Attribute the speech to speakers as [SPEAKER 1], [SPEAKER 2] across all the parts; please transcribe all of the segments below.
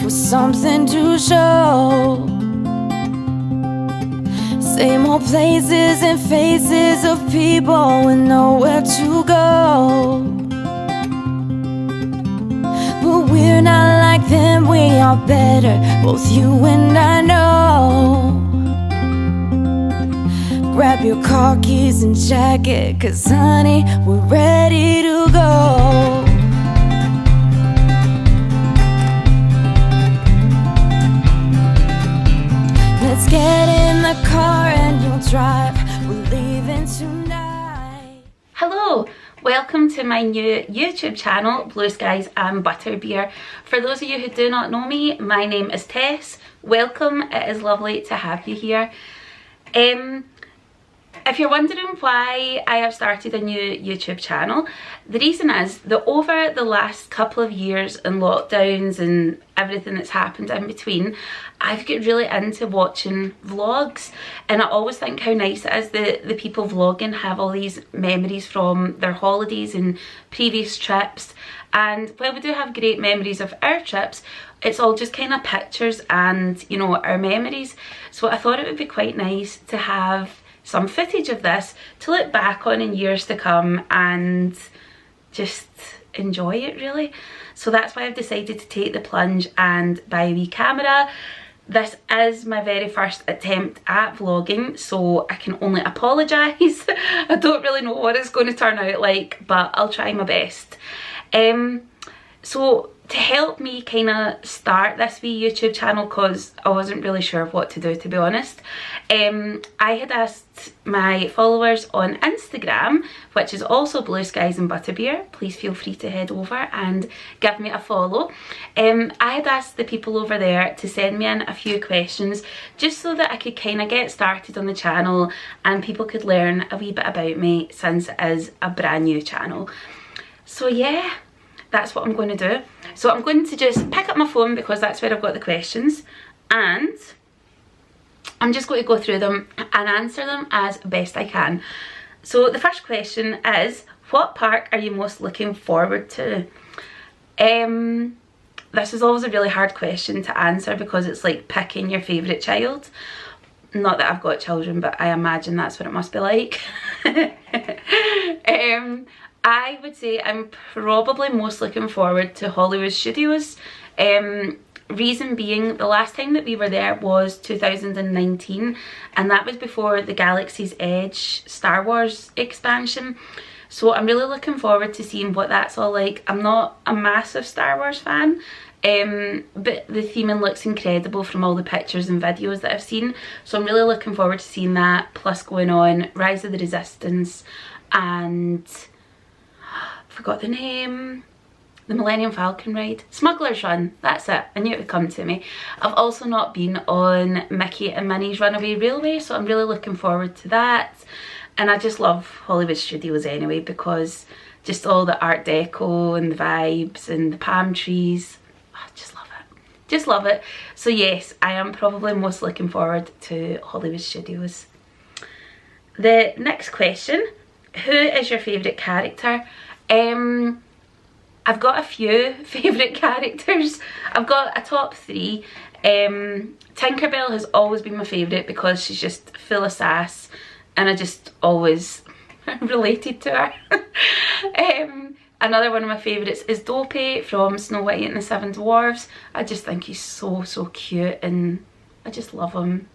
[SPEAKER 1] with something to show. Same old places and faces of people with nowhere to go. But we're not like them, we are better, both you and I know. Grab your car keys and jacket, 'cause honey, we're ready to go. Let's get in the car and you'll drive, we're leaving tonight.
[SPEAKER 2] Hello, welcome to my new YouTube channel, Blueskies and Butterbeer. For those of you who do not know me, my name is Tess. Welcome, it is lovely to have you here. If you're wondering why I have started a new YouTube channel, the reason is that over the last couple of years and lockdowns and everything that's happened in between, I've got really into watching vlogs, and I always think how nice it is that the people vlogging have all these memories from their holidays and previous trips. And while we do have great memories of our trips, it's all just kind of pictures and, you know, our memories. So I thought it would be quite nice to have some footage of this to look back on in years to come and just enjoy it, really. So that's why I've decided to take the plunge and buy a wee camera. This is my very first attempt at vlogging, so I can only apologise. I don't really know what it's going to turn out like, but I'll try my best. So to help me kind of start this wee YouTube channel, because I wasn't really sure of what to do, to be honest, I had asked my followers on Instagram, which is also Blueskies and Butterbeer. Please feel free to head over and give me a follow. I had asked the people over there to send me in a few questions just so that I could kind of get started on the channel and people could learn a wee bit about me, since it is a brand new channel. So yeah, that's what I'm going to do. So I'm going to just pick up my phone, because that's where I've got the questions, and I'm just going to go through them and answer them as best I can. So the first question is, what park are you most looking forward to? This is always a really hard question to answer, because it's like picking your favourite child. Not that I've got children, but I imagine that's what it must be like. I would say I'm probably most looking forward to Hollywood Studios. Reason being, the last time that we were there was 2019, and that was before the Galaxy's Edge Star Wars expansion. So I'm really looking forward to seeing what that's all like. I'm not a massive Star Wars fan, but the theming looks incredible from all the pictures and videos that I've seen. So I'm really looking forward to seeing that, plus going on Rise of the Resistance and forgot the name, the Millennium Falcon ride, Smuggler's Run, that's it, I knew it would come to me. I've also not been on Mickey and Minnie's Runaway Railway, so I'm really looking forward to that. And I just love Hollywood Studios anyway, because just all the art deco and the vibes and the palm trees, I just love it, just love it. So yes, I am probably most looking forward to Hollywood Studios. The next question, who is your favourite character? I've got a few favourite characters. I've got a top three. Tinkerbell has always been my favourite, because she's just full of sass and I just always related to her. Another one of my favourites is Dopey from Snow White and the Seven Dwarfs. I just think he's so cute and I just love him.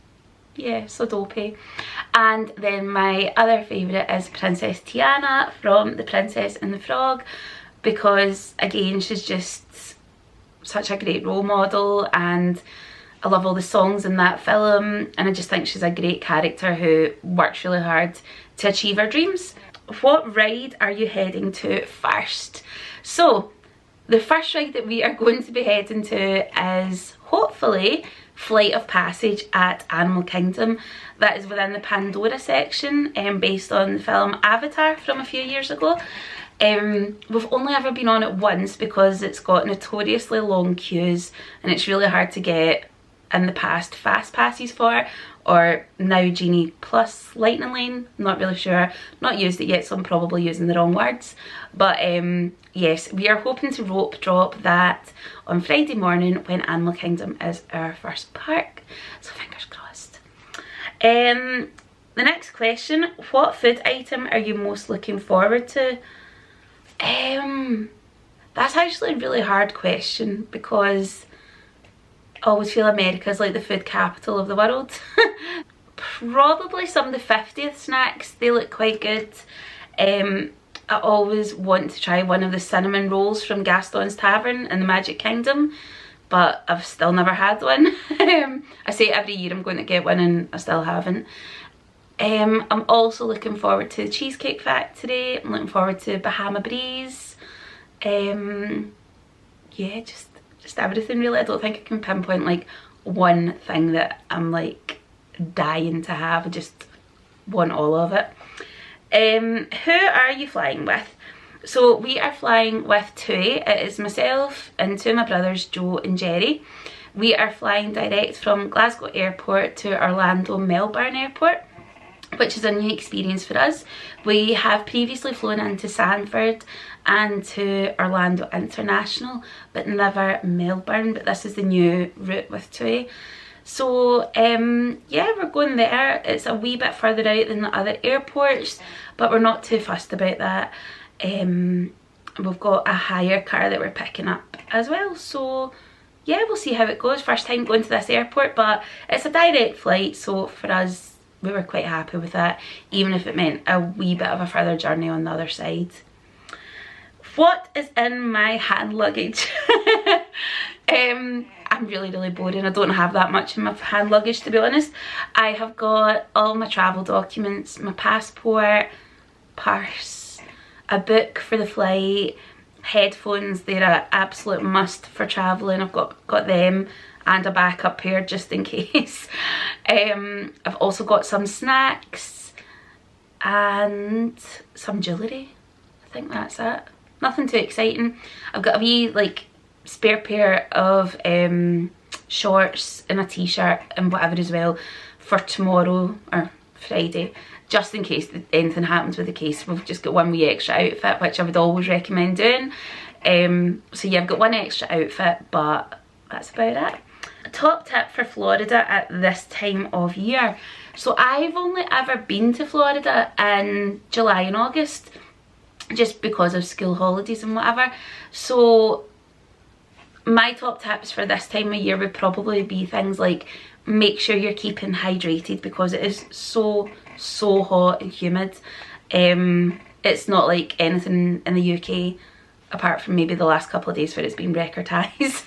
[SPEAKER 2] Yeah, so dopey. And then my other favourite is Princess Tiana from The Princess and the Frog, because again, she's just such a great role model, and I love all the songs in that film, and I just think she's a great character who works really hard to achieve her dreams. What ride are you heading to first? So the first ride that we are going to be heading to is hopefully Flight of Passage at Animal Kingdom. That is within the Pandora section, based on the film Avatar from a few years ago. We've only ever been on it once, because it's got notoriously long queues and it's really hard to get in the past fast passes for, or now Genie Plus Lightning Lane, not really sure, not used it yet, so I'm probably using the wrong words, but yes, we are hoping to rope drop that on Friday morning when Animal Kingdom is our first park, so fingers crossed. The next question, what food item are you most looking forward to? That's actually a really hard question because I always feel America's like the food capital of the world. Probably some of the 50th snacks, they look quite good. I always want to try one of the cinnamon rolls from Gaston's Tavern in the Magic Kingdom, but I've still never had one. I say every year I'm going to get one and I still haven't. I'm also looking forward to the Cheesecake Factory. I'm looking forward to Bahama Breeze. Yeah, just everything really. I don't think I can pinpoint like one thing that I'm like dying to have. I just want all of it. Who are you flying with? So we are flying with TUI. It is myself and two of my brothers, Joe and Gerry. We are flying direct from Glasgow Airport to Orlando Melbourne Airport, which is a new experience for us. We have previously flown into Sanford and to Orlando International, but never Melbourne, but this is the new route with TUI. So yeah, we're going there. It's a wee bit further out than the other airports, but we're not too fussed about that. We've got a hire car that we're picking up as well, so yeah, we'll see how it goes. First time going to this airport, but it's a direct flight, so for us, we were quite happy with that, even if it meant a wee bit of a further journey on the other side. What is in my hand luggage? I'm really boring. I don't have that much in my hand luggage, to be honest. I have got all my travel documents, my passport, purse, a book for the flight, headphones. They're an absolute must for travelling. I've got them, and a backup pair just in case. I've also got some snacks and some jewellery. I think that's it. Nothing too exciting. I've got a wee like spare pair of shorts and a t-shirt and whatever as well for tomorrow or Friday, just in case anything happens with the case. We've just got one wee extra outfit, which I would always recommend doing. So yeah, I've got one extra outfit, but that's about it. A top tip for Florida at this time of year. So I've only ever been to Florida in July and August, just because of school holidays and whatever. So my top tips for this time of year would probably be things like make sure you're keeping hydrated, because it is so hot and humid. It's not like anything in the UK apart from maybe the last couple of days where it's been record highs.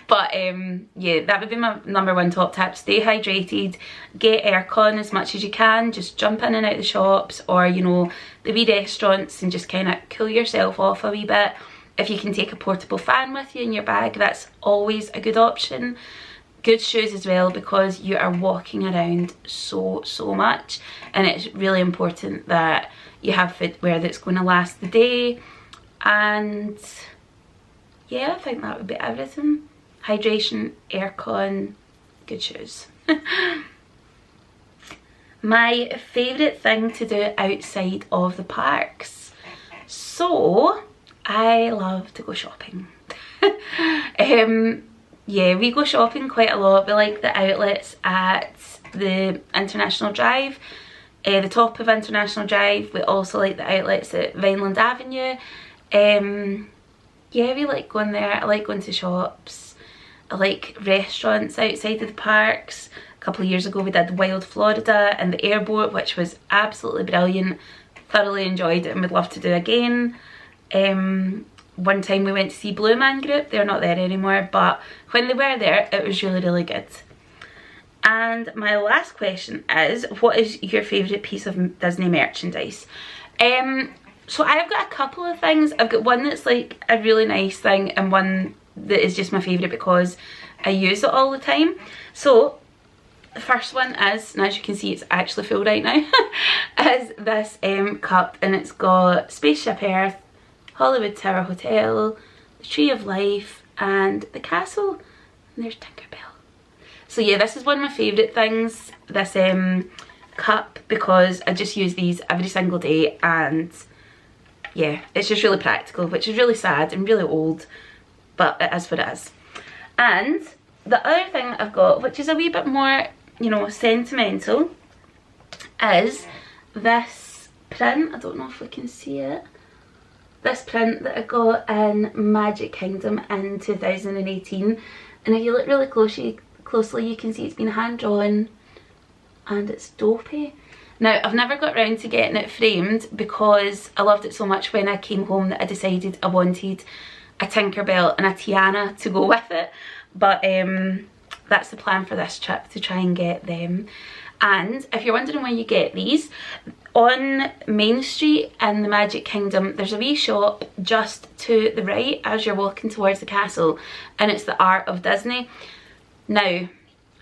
[SPEAKER 2] But yeah, that would be my number one top tip. Stay hydrated, get aircon as much as you can, just jump in and out the shops, or you know, the wee restaurants, and just kind of cool yourself off a wee bit. If you can take a portable fan with you in your bag, that's always a good option. Good shoes as well, because you are walking around so much, and it's really important that you have footwear that's going to last the day. And yeah, I think that would be everything. Hydration, aircon, good shoes. My favourite thing to do outside of the parks. So I love to go shopping. Yeah, we go shopping quite a lot. We like the outlets at the International Drive, the top of International Drive. We also like the outlets at Vineland Avenue. Yeah, we like going there. I like going to shops. I like restaurants outside of the parks. A couple of years ago we did Wild Florida and the airboat, which was absolutely brilliant. Thoroughly enjoyed it and would love to do again. One time we went to see Blue Man Group. They're not there anymore, but when they were there, it was really good. And my last question is, what is your favourite piece of Disney merchandise? So I've got a couple of things. I've got one that's like a really nice thing, and one that is just my favourite because I use it all the time. So the first one is, and as you can see it's actually full right now, is this cup, and it's got Spaceship Earth, Hollywood Tower Hotel, the Tree of Life, and the castle, and there's Tinkerbell. So yeah, this is one of my favourite things, this cup, because I just use these every single day, and yeah, it's just really practical, which is really sad and really old, but it is what it is. And the other thing I've got, which is a wee bit more, you know, sentimental, is this print. I don't know if we can see it. This print that I got in Magic Kingdom in 2018, and if you look really closely you can see it's been hand drawn and it's dopey. Now, I've never got round to getting it framed because I loved it so much when I came home that I decided I wanted a Tinkerbell and a Tiana to go with it. But that's the plan for this trip, to try and get them. And if you're wondering where you get these, on Main Street in the Magic Kingdom, there's a wee shop just to the right as you're walking towards the castle, and it's the Art of Disney. Now,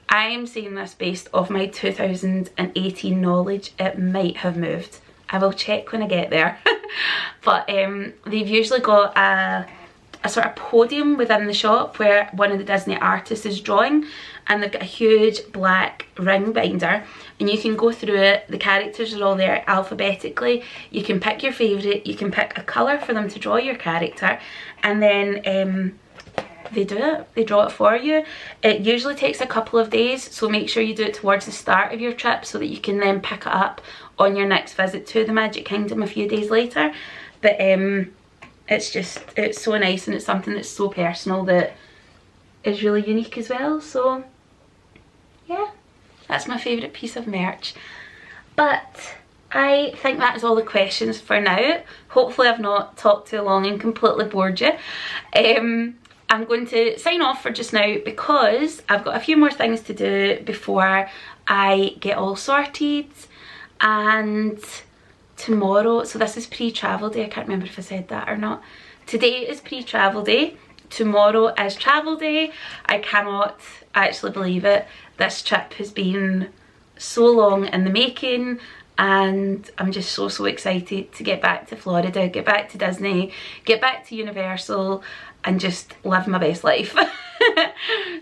[SPEAKER 2] I am saying this based off my 2018 knowledge. It might have moved. I will check when I get there. But they've usually got a sort of podium within the shop where one of the Disney artists is drawing, and they've got a huge black ring binder, and you can go through it. The characters are all there alphabetically. You can pick your favourite, you can pick a colour for them to draw your character, and then they do it, they draw it for you. It usually takes a couple of days, so make sure you do it towards the start of your trip so that you can then pick it up on your next visit to the Magic Kingdom a few days later. But it's so nice, and it's something that's so personal that is really unique as well. So yeah, that's my favourite piece of merch. But I think that is all the questions for now. Hopefully I've not talked too long and completely bored you. I'm going to sign off for just now because I've got a few more things to do before I get all sorted. And tomorrow, so this is pre-travel day, I can't remember if I said that or not. Today is pre-travel day, tomorrow is travel day. I cannot actually believe it. This trip has been so long in the making, and I'm just so excited to get back to Florida, get back to Disney, get back to Universal, and just live my best life.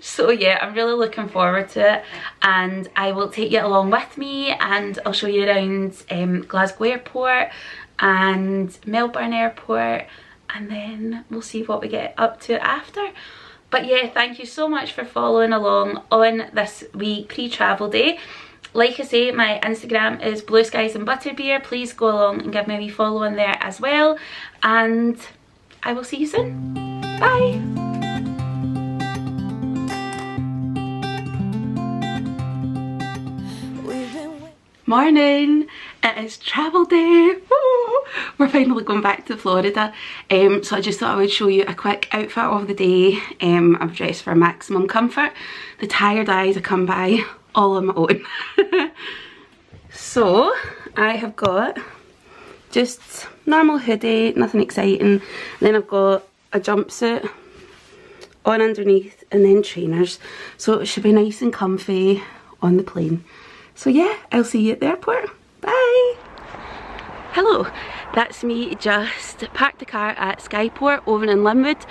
[SPEAKER 2] So yeah, I'm really looking forward to it, and I will take you along with me, and I'll show you around Glasgow Airport and Melbourne Airport, and then we'll see what we get up to after. But yeah, thank you so much for following along on this wee pre-travel day. Like I say, my Instagram is Blueskies and Butterbeer. Please go along and give me a wee follow on there as well, and I will see you soon. Bye! Morning! It is travel day! Woo! We're finally going back to Florida. So I just thought I would show you a quick outfit of the day. I've dressed for maximum comfort. The tired eyes have come by all on my own. So I have got just normal hoodie, nothing exciting. Then I've got a jumpsuit on underneath, and then trainers. So it should be nice and comfy on the plane. So yeah, I'll see you at the airport. Bye! Hello, that's me just parked the car at Skyport over in Linwood.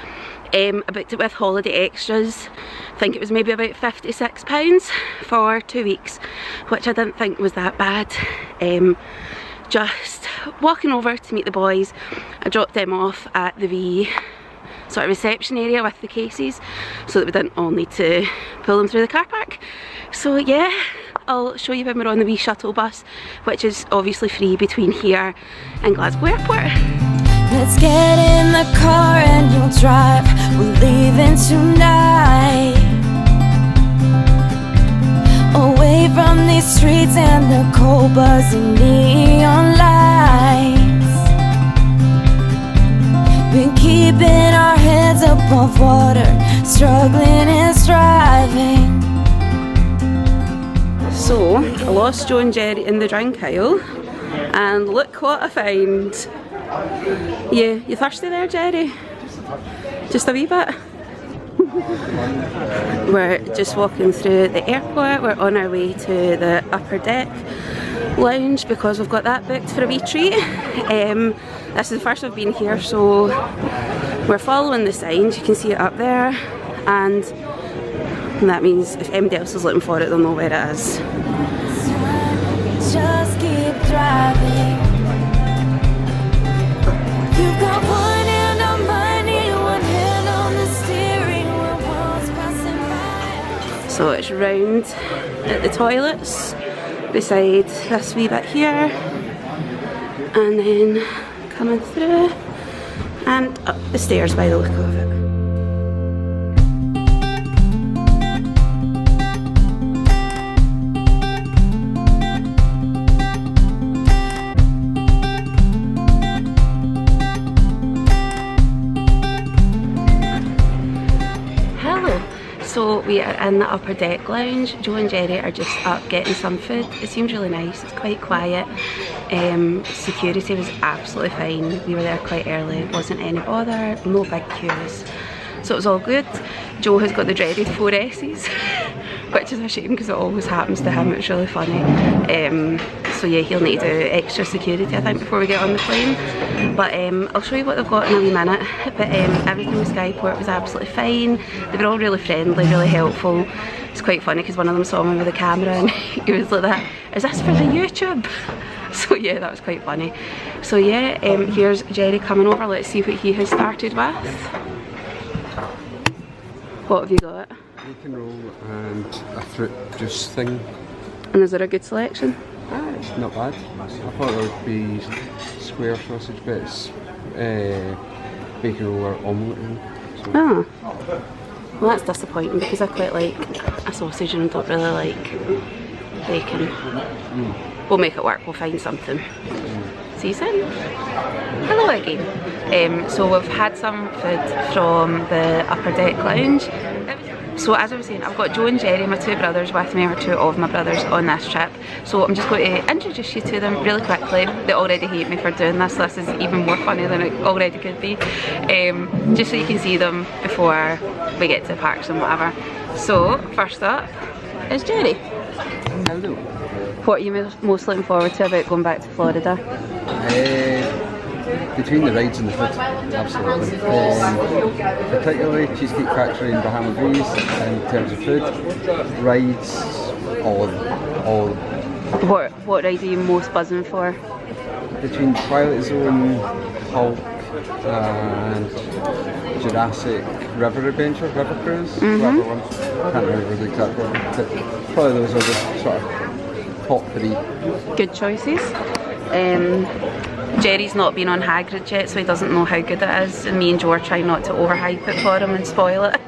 [SPEAKER 2] I booked it with holiday extras. I think it was maybe about £56 for 2 weeks, which I didn't think was that bad. Just walking over to meet the boys. I dropped them off at the wee sort of reception area with the cases so that we didn't all need to pull them through the car park. So yeah, I'll show you when we're on the wee shuttle bus, which is obviously free between here and Glasgow Airport.
[SPEAKER 1] Let's get in the car and you'll drive. We're leaving tonight, away from these streets and the cold buzzing neon lights. Been keeping our heads above water, struggling and striving.
[SPEAKER 2] So, I lost Joe and Gerry in the drink aisle, and look what I find. Yeah, you thirsty there, Gerry? Just a wee bit? We're just walking through the airport. We're on our way to the upper deck lounge because we've got that booked for a wee treat. This is the first I've been here, so we're following the signs. You can see it up there, and And that means if anybody else is looking for it, they'll know where it is.
[SPEAKER 1] Just keep driving. You've got one hand on money, one hand on the steering wheel, world's passing by.
[SPEAKER 2] So it's round at the toilets, beside this wee bit here, and then coming through and up the stairs by the look of it. So we are in the upper deck lounge. Joe and Gerry are just up getting some food. It seems really nice, it's quite quiet. Security was absolutely fine. We were there quite early, wasn't any bother, no big queues. So it was all good. Joe has got the dreaded 4 S's, which is a shame because it always happens to him. It's really funny. So yeah, he'll need to do extra security I think before we get on the plane. But I'll show you what they've got in a wee minute. But everything with Skyport was absolutely fine. They were all really friendly, really helpful. It's quite funny because one of them saw me with a camera and he was like that, "Is this for the YouTube?" So yeah, that was quite funny. So yeah, here's Gerry coming over. Let's see what he has started with. What have you got?
[SPEAKER 3] Bacon roll and a fruit juice thing.
[SPEAKER 2] And is there a good selection?
[SPEAKER 3] It's not bad. I thought it would be square sausage, but it's bacon roll or omelette roll. So.
[SPEAKER 2] Oh. Well, that's disappointing because I quite like a sausage and don't really like bacon. We'll make it work, we'll find something. See you soon. Hello again. So we've had some food from the upper deck lounge. So as I was saying, I've got Joe and Gerry, my 2 brothers, with me, or 2 of my brothers on this trip. So I'm just going to introduce you to them really quickly. They already hate me for doing this. This is even more funny than it already could be. Just so you can see them before we get to the parks and whatever. So first up is Gerry.
[SPEAKER 3] Hello.
[SPEAKER 2] What are you most looking forward to about going back to Florida?
[SPEAKER 3] Between the rides and the food, absolutely. Particularly Cheesecake Factory and Bahama Breeze in terms of food. Rides, all.
[SPEAKER 2] What ride are you most buzzing for?
[SPEAKER 3] Between Twilight Zone, Hulk and Jurassic River Adventure, River Cruise, whatever one. I can't remember the exact one, but probably those are the sort of top 3.
[SPEAKER 2] Good choices. Gerry's not been on Hagrid yet, so he doesn't know how good it is, and me and Joe are trying not to overhype it for him and spoil it.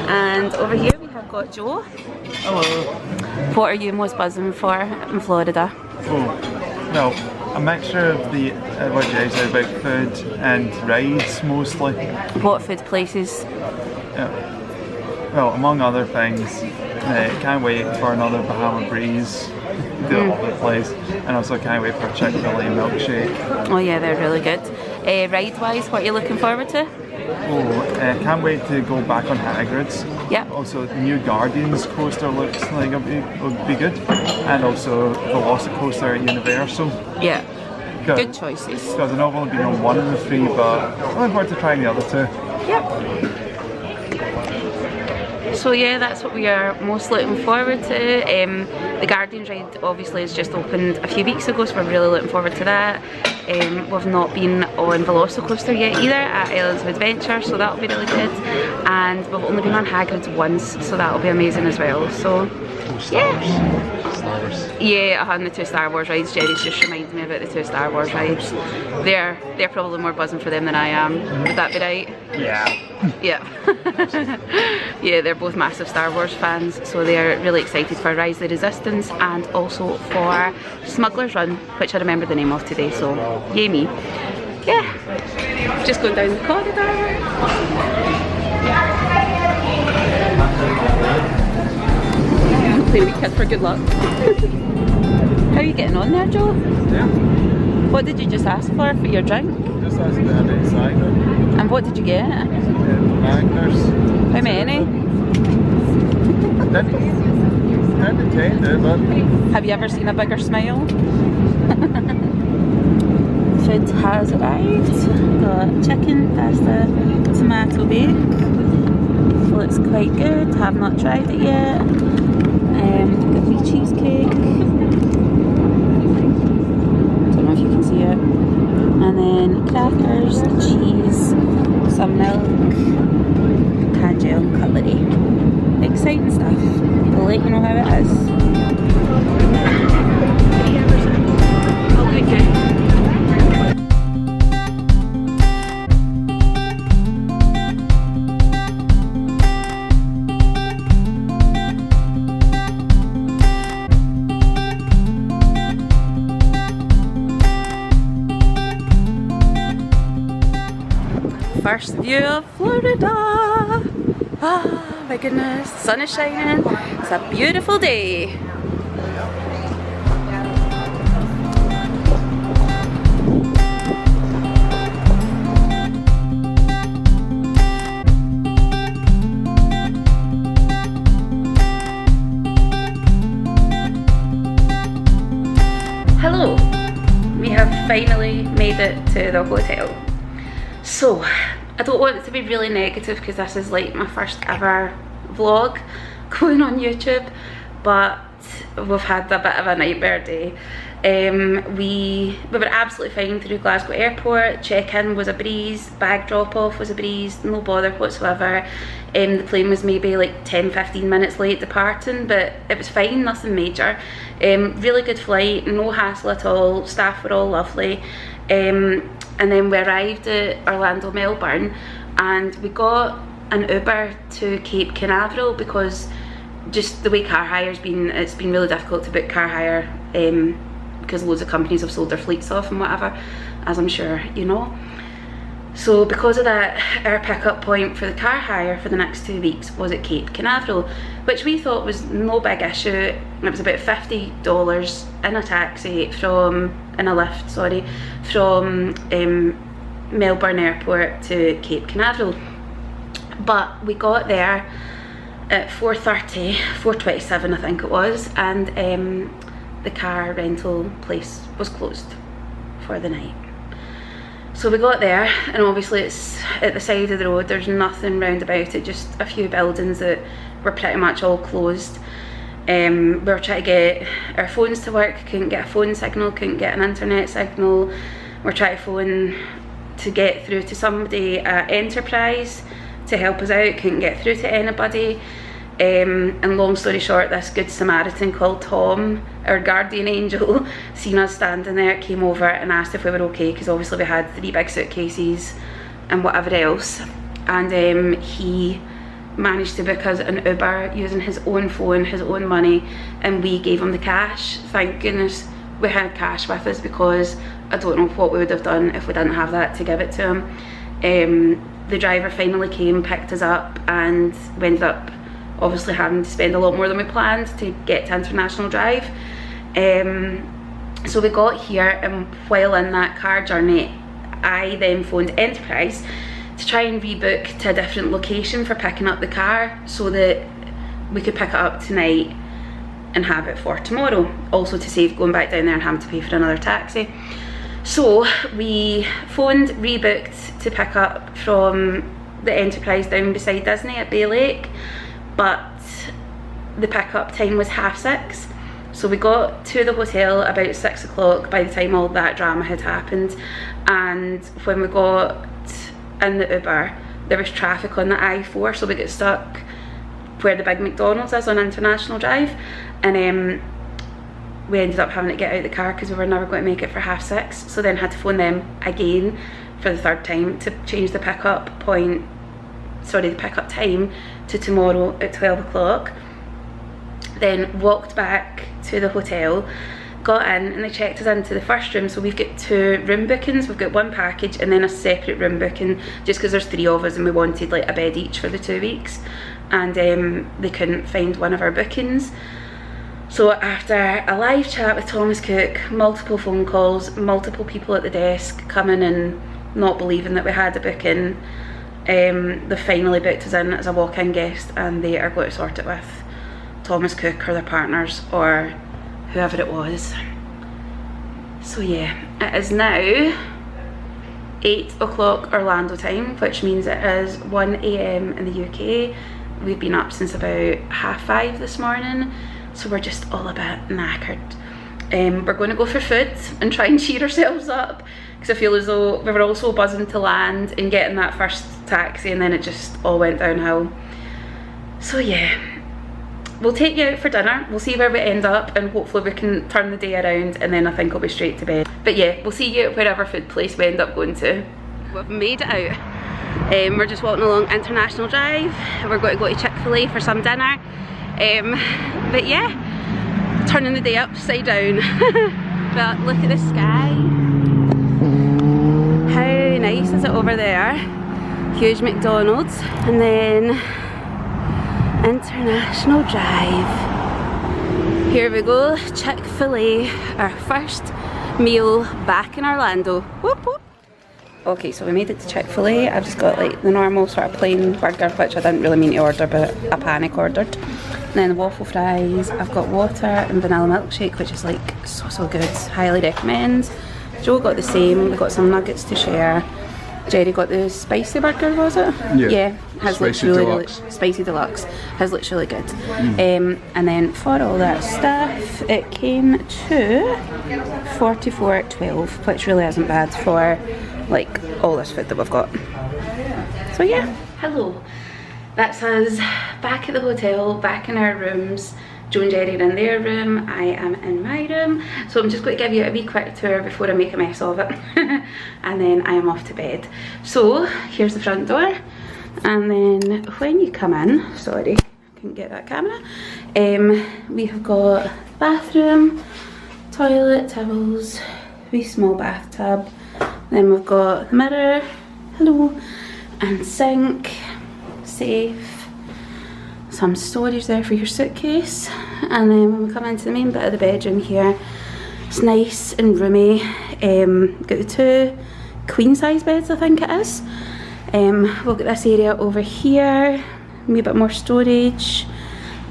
[SPEAKER 2] And over here we have got Joe.
[SPEAKER 4] Hello.
[SPEAKER 2] What are you most buzzing for in Florida?
[SPEAKER 4] Oh, well, a mixture of the what Gerry said about food and rides mostly.
[SPEAKER 2] What food places?
[SPEAKER 4] Well, among other things, can't wait for another Bahama Breeze. Do it all the place, and also can't wait for a Chick-Fil-A milkshake.
[SPEAKER 2] Oh yeah, they're really good. Ride-wise, what are you looking forward to?
[SPEAKER 4] Oh, can't wait to go back on Hagrid's.
[SPEAKER 2] Yeah.
[SPEAKER 4] Also, the new Guardians coaster looks like it would be good, and also Velocicoaster at Universal.
[SPEAKER 2] Yeah. Good choices.
[SPEAKER 4] Because I know I've only been on one of the 3, but I'm looking forward to trying the other 2.
[SPEAKER 2] Yep. So yeah, that's what we are most looking forward to. The Guardians ride obviously has just opened a few weeks ago, so we're really looking forward to that. We've not been on Velocicoaster yet either at Islands of Adventure, so that'll be really good. And we've only been on Hagrid's once, so that'll be amazing as well. So yeah.
[SPEAKER 3] Star Wars.
[SPEAKER 2] Yeah, and the 2 Star Wars rides. Gerry's just reminded me about the 2 Star Wars rides. They're probably more buzzing for them than I am. Would that be right?
[SPEAKER 4] Yeah.
[SPEAKER 2] Yeah. Yeah, they're both massive Star Wars fans, so they're really excited for Rise of the Resistance and also for Smuggler's Run, which I remember the name of today, so yay me. Yeah, just going down the corridor. Play with kids for good luck. How are you getting on there, Joe?
[SPEAKER 4] Yeah.
[SPEAKER 2] What did you just ask for your drink?
[SPEAKER 4] Just asked to have a cider.
[SPEAKER 2] And what did you get?
[SPEAKER 4] Magners.
[SPEAKER 2] How many?
[SPEAKER 4] Didn't intend it, but...
[SPEAKER 2] Have you ever seen a bigger smile? Food has arrived. Got chicken, pasta, tomato bake, looks quite good. Have not tried it yet. Got wee cheesecake. Don't know if you can see it. And then crackers, cheese, some milk, hand gel and cutlery. Exciting stuff. I'll let you know how it is. First view of Florida. Ah, my goodness, the sun is shining. It's a beautiful day. Hello, we have finally made it to the hotel. So, I don't want it to be really negative because this is like my first ever vlog going on YouTube, but we've had a bit of a nightmare day. We were absolutely fine through Glasgow Airport. Check-in was a breeze, bag drop-off was a breeze, no bother whatsoever. The plane was maybe like 10-15 minutes late departing, but it was fine, nothing major. Really good flight, no hassle at all, staff were all lovely. And then we arrived at Orlando Melbourne and we got an Uber to Cape Canaveral because just the way car hire's been, it's been really difficult to book car hire because loads of companies have sold their fleets off and whatever, as I'm sure you know. So because of that, our pickup point for the car hire for the next 2 weeks was at Cape Canaveral, which we thought was no big issue. It was about $50 in a taxi in a lift, sorry, from Melbourne Airport to Cape Canaveral. But we got there at 4:27 I think it was, and the car rental place was closed for the night. So we got there, and obviously it's at the side of the road, there's nothing round about it, just a few buildings that were pretty much all closed. We were trying to get our phones to work, couldn't get a phone signal, couldn't get an internet signal. We're trying to phone to get through to somebody at Enterprise to help us out, couldn't get through to anybody. And long story short, this good Samaritan called Tom, our guardian angel, seen us standing there, came over and asked if we were okay, because obviously we had 3 big suitcases and whatever else. And he managed to book us an Uber using his own phone, his own money, and we gave him the cash. Thank goodness we had cash with us, because I don't know what we would have done if we didn't have that to give it to him. The driver finally came, picked us up, and we ended up obviously having to spend a lot more than we planned to get to International Drive. So we got here, and while in that car journey, I then phoned Enterprise to try and rebook to a different location for picking up the car so that we could pick it up tonight and have it for tomorrow, also to save going back down there and having to pay for another taxi. So we phoned, rebooked to pick up from the Enterprise down beside Disney at Bay Lake, but the pickup time was 6:30. So we got to the hotel about 6 o'clock by the time all that drama had happened. And when we got in the Uber, there was traffic on the I-4, so we got stuck where the big McDonald's is on International Drive, and we ended up having to get out of the car because we were never going to make it for 6:30. So then had to phone them again for the 3rd time to change the pickup point, sorry, the pickup time to tomorrow at 12 o'clock. Then walked back to the hotel, got in, and they checked us into the first room. So we've got 2 room bookings. We've got 1 package and then a separate room booking, just because there's 3 of us and we wanted like a bed each for the 2 weeks, and they couldn't find one of our bookings. So after a live chat with Thomas Cook, multiple phone calls, multiple people at the desk coming and not believing that we had a booking, they finally booked us in as a walk-in guest, and they are going to sort it with Thomas Cook or their partners or whoever it was. So yeah, it is now 8 o'clock Orlando time, which means it is 1 AM in the UK. we've been up since about 5:30 this morning, so we're just all a bit knackered. We're going to go for food and try and cheer ourselves up, because I feel as though we were all so buzzing to land and getting that first taxi, and then it just all went downhill. So yeah, we'll take you out for dinner, we'll see where we end up, and hopefully we can turn the day around, and then I think I'll be straight to bed. But yeah, we'll see you at wherever food place we end up going to. We've made it out. We're just walking along International Drive. We're going to go to Chick-Fil-A for some dinner. But yeah, turning the day upside down. But look at the sky. How nice is it over there? Huge McDonald's, and then International Drive. Here we go, Chick-Fil-A, our first meal back in Orlando. Whoop whoop. Okay, so we made it to Chick-Fil-A. I've just got like the normal sort of plain burger, which I didn't really mean to order, but I panic ordered. And then the waffle fries. I've got water and vanilla milkshake, which is like so good. Highly recommend. Joe got the same. We got some nuggets to share. Gerry got the spicy burger, was it? Yeah.
[SPEAKER 3] Spicy deluxe.
[SPEAKER 2] Spicy deluxe. Has looked really good. And then for all that stuff, it came to $44.12, which really isn't bad for like all this food that we've got. So yeah. Hello. That's us back at the hotel, back in our rooms. Joe and Gerry are in their room, I am in my room. So I'm just going to give you a wee quick tour before I make a mess of it. And then I am off to bed. So here's the front door. And then when you come in, sorry, couldn't get that camera. We have got bathroom, toilet, towels, wee small bathtub. Then we've got the mirror, hello, and sink, safe. Some storage there for your suitcase, and then when we come into the main bit of the bedroom here, it's nice and roomy. Got the 2 queen size beds, I think it is. We've got this area over here, a wee bit more storage,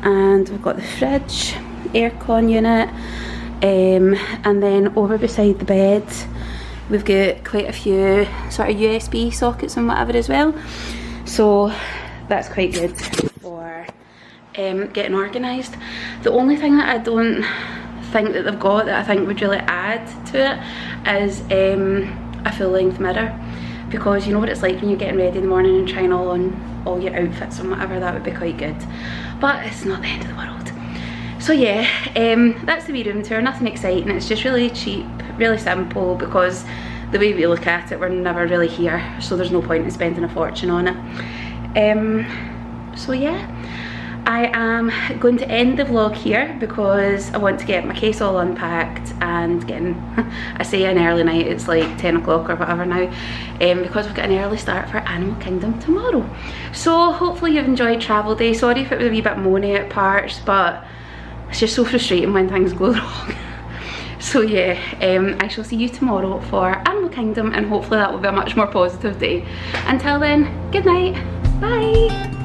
[SPEAKER 2] and we've got the fridge, aircon unit, and then over beside the bed we've got quite a few sort of USB sockets and whatever as well, so that's quite good for getting organised. The only thing that I don't think that they've got that I think would really add to it is a full length mirror, because you know what it's like when you're getting ready in the morning and trying on all your outfits and whatever. That would be quite good, but it's not the end of the world. So yeah, that's the wee room tour. Nothing exciting, it's just really cheap, really simple, because the way we look at it, we're never really here, so there's no point in spending a fortune on it. So yeah, I am going to end the vlog here because I want to get my case all unpacked and getting, I say an early night, it's like 10 o'clock or whatever now, because we've got an early start for Animal Kingdom tomorrow. So hopefully you've enjoyed travel day. Sorry if it was a wee bit moany at parts, but it's just so frustrating when things go wrong. So yeah, I shall see you tomorrow for Animal Kingdom, and hopefully that will be a much more positive day. Until then, good night, bye.